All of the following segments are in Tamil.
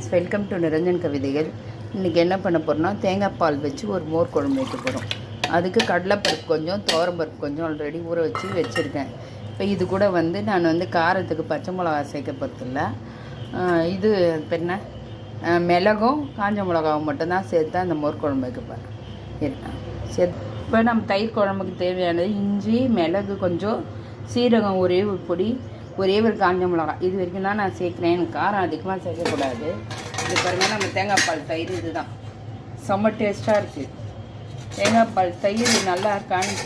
ஃப்ரெண்ட்ஸ், வெல்கம் டு நிரஞ்சன் கவிதைகள். இன்றைக்கி என்ன பண்ண போகிறோம்னா, தேங்காய் பால் வச்சு ஒரு மோர் குழம்பு வைக்க போகிறோம். அதுக்கு கடலைப்பருப்பு கொஞ்சம், துவரம்பருப்பு கொஞ்சம் ஆல்ரெடி ஊற வச்சுருக்கேன். இப்போ இது கூட நான் காரத்துக்கு பச்சை மிளகா சேர்க்க போகிறதில்ல. இது என்ன மிளகும் காஞ்ச மிளகாவும் மட்டும்தான் சேர்த்து அந்த மோர் குழம்பு வைக்க போகிறேன். இப்போ நம்ம தயிர் குழம்புக்கு தேவையானது இஞ்சி, மிளகு கொஞ்சம், சீரகம் ஒரே ஒரு பொடி, ஒரே ஒரு காஞ்ச மிளகா. இது வரைக்கும் தான் நான் சேர்க்குறேன். எனக்கு காரம் அதிகமாக சேர்க்கக்கூடாது. இது பாருங்கள், நம்ம தேங்காய் பால் தயிர் இதுதான் செம்ம டேஸ்ட்டாக இருக்குது. தேங்காய் பால் தயிர் நல்லா இருக்கான்னு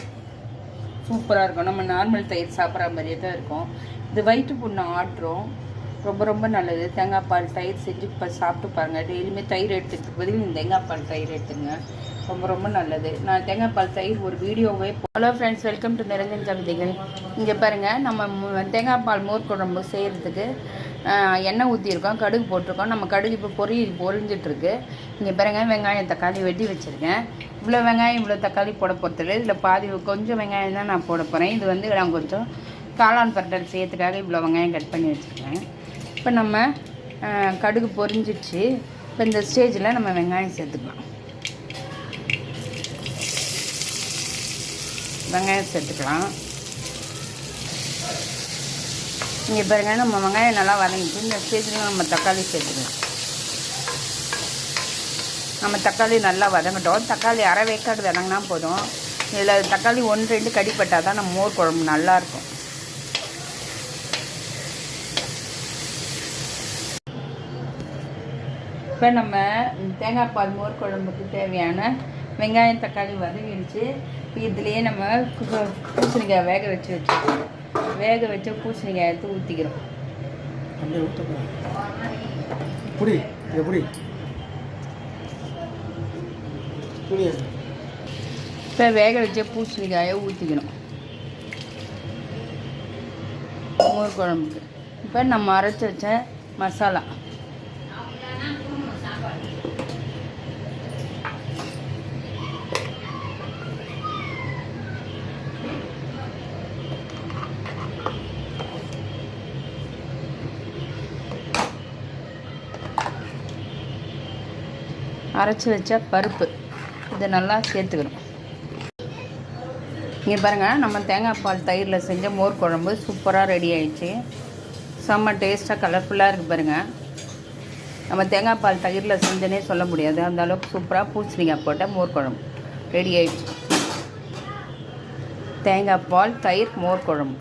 சூப்பராக இருக்கும். நம்ம நார்மல் தயிர் சாப்பிட்ற மாதிரியே தான் இருக்கும். இது வயிற்று புண்ணை ஆட்டுறோம், ரொம்ப ரொம்ப நல்லது. தேங்காய் பால் தயிர் செஞ்சு இப்போ சாப்பிட்டு பாருங்கள். டெய்லியுமே தயிர் எடுத்துக்கிறதுக்கு பதில் இந்த தேங்காய் பால் தயிர் எடுத்துங்க, ரொம்ப ரொம்ப நல்லது. நான் தேங்காய் பால் தயிர் ஒரு வீடியோவே. Hello friends, welcome to Niranjan கவிதைகள். இங்கே பாருங்கள், நம்ம தேங்காய் பால் மோர் குழம்பு செய்கிறதுக்கு எண்ணெய் ஊற்றிருக்கோம், கடுகு போட்டிருக்கோம். நம்ம கடுகு இப்போ பொரிஞ்சிட்ருக்கு. இங்கே பாருங்கள், வெங்காயம் தக்காளி வெட்டி வச்சுருக்கேன். இவ்வளோ வெங்காயம் இவ்வளோ தக்காளி போட போகிறதில்ல. இதில் பாதி கொஞ்சம் வெங்காயம் தான் நான் போட போகிறேன். இது நான் கொஞ்சம் காளான் பரட்டல் செய்யறதுக்காக இவ்வளோ வெங்காயம் கட் பண்ணி வச்சுருக்கேன். இப்போ நம்ம கடுகு பொரிஞ்சிடுச்சு. இப்போ இந்த ஸ்டேஜில் நம்ம வெங்காயம் சேர்த்துக்கலாம். வெங்காயம் சேர்த்துக்கலாம். இங்கே பாருங்கள், நம்ம வெங்காயம் நல்லா வதங்கிட்டு இந்த ஸ்டேஜில் நம்ம தக்காளி சேர்த்துக்கலாம். நம்ம தக்காளி நல்லா வதங்கட்டும். தக்காளி அரை வேக்காடு வதங்கினா போதும். இதில் தக்காளி 1-2 கடிப்பட்டால் தான் நம்ம மோர் குழம்பு நல்லாயிருக்கும். இப்போ நம்ம தேங்காய் பால் மோர் குழம்புக்கு தேவையான வெங்காயம் தக்காளி வதங்கிடுச்சு. இதுலேயே நம்ம பூசணிக்காய் வேக வச்சுருக்கோம். வேக வச்ச பூசணிக்காய் எடுத்து ஊற்றிக்கிறோம். இப்போ வேக வச்ச பூசணிக்காயை ஊற்றிக்கணும் மோர் குழம்புக்கு. இப்போ நம்ம அரைச்சி வச்ச மசாலா, அரைச்சி வச்ச பருப்பு, இதை நல்லா சேர்த்துக்கணும். இங்கே பாருங்கள், நம்ம தேங்காய் பால் தயிரில் செஞ்ச மோர் குழம்பு சூப்பராக ரெடி ஆகிடுச்சு. செம்ம டேஸ்ட்டாக கலர்ஃபுல்லாக இருக்குது பாருங்கள். நம்ம தேங்காய் பால் தயிரில் செஞ்சனே சொல்ல முடியாது, அந்த அளவுக்கு சூப்பராக பூசணிக்காய் போட்ட மோர் குழம்பு ரெடி ஆகிடுச்சு. தேங்காய் பால் தயிர் மோர் குழம்பு.